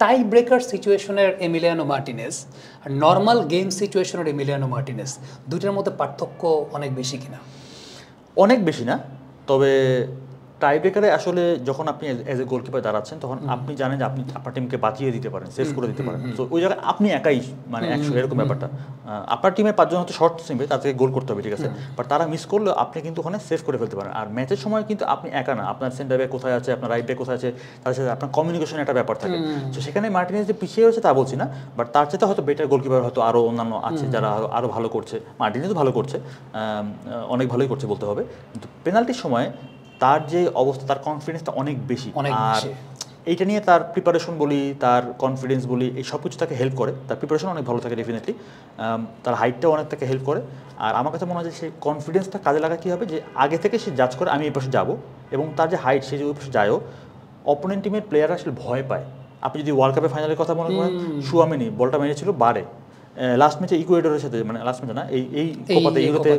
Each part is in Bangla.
টাই ব্রেকার সিচুয়েশনের এমিলিয়ানো মার্টিনেজ আর নর্মাল গেম সিচুয়েশনের এমিলিয়ানো মার্টিনেজ দুইটার মধ্যে পার্থক্য অনেক বেশি কিনা? অনেক বেশি না, তবে টাই ব্রেকারে আসলে যখন আপনি এজ এ গোলকিপার দাঁড়াচ্ছেন তখন আপনি জানেন যে আপনি আপনার টিমকে বাঁচিয়ে দিতে পারেন, সেভ করে দিতে পারেন। তো ওই জায়গায় আপনি একাই মানে 100 এরকম ব্যাপারটা। আপনার টিমের 5 জন হয়তো শর্ট নেবে, তাদেরকে গোল করতে হবে, ঠিক আছে, বাট তারা মিস করলেও আপনি কিন্তু ওখানে সেভ করে ফেলতে পারেন। আর ম্যাচের সময় কিন্তু আপনি একা না, আপনার সেন্টার ব্যাক কোথায় আছে, আপনার রাইট ব্যাক কোথায় আছে, তাদের সাথে আপনার কমিউনিকেশন একটা ব্যাপার থাকে। তো সেখানে মার্টিনেজ যে পিছিয়ে রয়েছে তা বলছি না, বাট তার চেয়ে হয়তো বেটার গোলকিপার হয়তো আরও অন্যান্য আছে যারা আরও ভালো করছে। মার্টিনেজও ভালো করছে, অনেক ভালোই করছে বলতে হবে, কিন্তু পেনাল্টির সময় তার যে অবস্থা, তার কনফিডেন্সটা অনেক বেশি। আর এইটা নিয়ে তার প্রিপারেশন বলি, তার কনফিডেন্স বলি, এই সব কিছু তাকে হেল্প করে। তার প্রিপারেশন অনেক ভালো থাকে ডেফিনেটলি, তার হাইটটাও অনেক তাকে হেল্প করে। আর আমার কাছে মনে হয় যে সেই কনফিডেন্সটা কাজে লাগা কী হবে, যে আগে থেকে সে জাজ করে আমি এই পাশে যাবো, এবং তার যে হাইট, সে যে ওই পাশে যায়ও, অপোনেন্ট টিমের প্লেয়াররা আসলে ভয় পায়। আপনি যদি ওয়ার্ল্ড কাপের ফাইনালের কথা মনে করেন, শুয়ামিনি বলটা মেরেছিল বারে লাস্ট ম্যাচে ইকুয়েডরের সাথে, মানে লাস্ট ম্যাচে না, এই কোপাতে ইউরোতে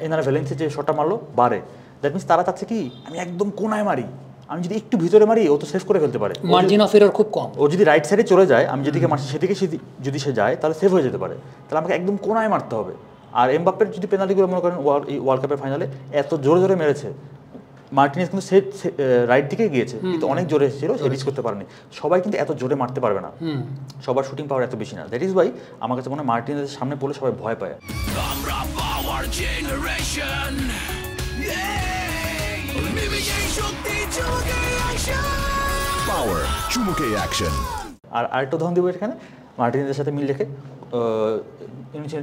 এনারা ভ্যালেন্সি যে শটটা মারলো বারে, দ্যাট মিনস তারা চাচ্ছে কি আমি একদম কোনায় মারি, আমি যদি একটু ভিতরে মারি ও তো সেভ করে ফেলতে পারে, মার্জিন অফ এরর খুব কম। ও যদি রাইট সাইডে চলে যায়, আমি যেদিকে মারছি সেদিকে যদি সে যায় তাহলে সেভ হয়ে যেতে পারে, তাহলে আমাকে একদম কোনায় মারতে হবে। আর এমবাপ্পের যদি পেনাল্টিগুলো মনে করেন এই ওয়ার্ল্ড কাপের ফাইনালে এত জোরে জোরে মেরেছে, মার্টিনেজ কিন্তু সে রাইট দিকে গিয়েছে কিন্তু অনেক জোরে ছিল, সে রিচ করতে পারেনি। সবাই কিন্তু এত জোরে মারতে পারবে না, সবার শুটিং পাওয়ার এত বেশি না। দ্যাট ইজ ওয়াই আমার কাছে মনে হয় মার্টিনেজের সামনে পড়লে সবাই ভয় পায়। আর আরেকটা উদাহরণ দিব এখানে, মার্টিনেজের সাথে মিল রেখে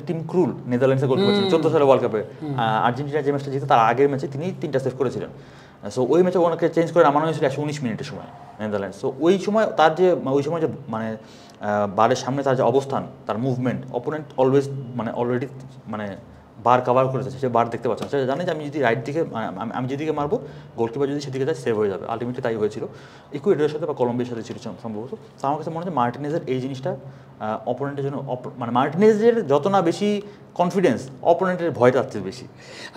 টিম ক্রুল নেদারল্যান্ডসে গোল করেছিলেন 14 সালে ওয়ার্ল্ড কাপে। আর্জেন্টিনা যে ম্যাচটা জিতে তার আগের ম্যাচে তিনি 3টা সেভ করেছিলেন। সো ওই ম্যাচে ওনাকে চেঞ্জ করে নামানো হয়েছিল 119 মিনিটের সময় নেদারল্যান্ডস। সো ওই সময় তার যে ওই সময় যে মানে বারের সামনে তার যে অবস্থান, তার মুভমেন্ট, অপোনেন্ট অলওয়েজ মানে অলরেডি মানে বার কভার করেছে, সে বার দেখতে পাচ্ছে না, সে জানে যে আমি যদি রাইট দিকে আমি যেদিকে মারবো, গোলকিপার যদি সেদিকে যায় সেভ হয়ে যাবে। আলটিমেটলি তাই হয়েছিল ইকুয়েডরের সাথে বা কলম্বিয়ার সাথে ছিল সম্ভবত। তো আমার কাছে মনে হয় মার্টিনেজের এই জিনিসটা অপোনেন্টের জন্য, মানে মার্টিনেজের যত না বেশি কনফিডেন্স, অপোনেন্টের ভয়টা আসছে বেশি।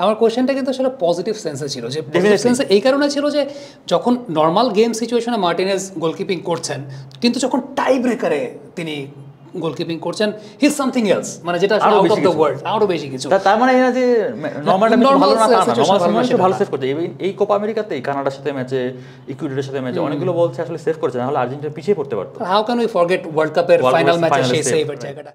আমার কোয়েশ্চেনটা কিন্তু আসলে পজিটিভ সেন্সে ছিল, যে পজিটিভ সেন্সে এই কারণে ছিল যে যখন নর্মাল গেম সিচুয়েশনে মার্টিনেজ গোলকিপিং করছেন, কিন্তু যখন টাই ব্রেকারে তিনি গোলকিপিং করছেন, হি ইজ সামথিং এলস, মানে যেটা আউট অফ দ্য ওয়ার্ল্ড, আরো বেশি কিছু। তার মানে এই না যে নরমাল ভালো সেভ করছে। এই কোপা আমেরিকাতে কানাডার সাথে ম্যাচে, ইকুয়েডরের সাথে ম্যাচে অনেকগুলো বল আসলে সেভ করছে, না হলে আর্জেন্টিনা পিছিয়ে পড়তে পারতো। How can we forget world কাপের ফাইনাল ম্যাচে সেই সেভের জায়গাটা।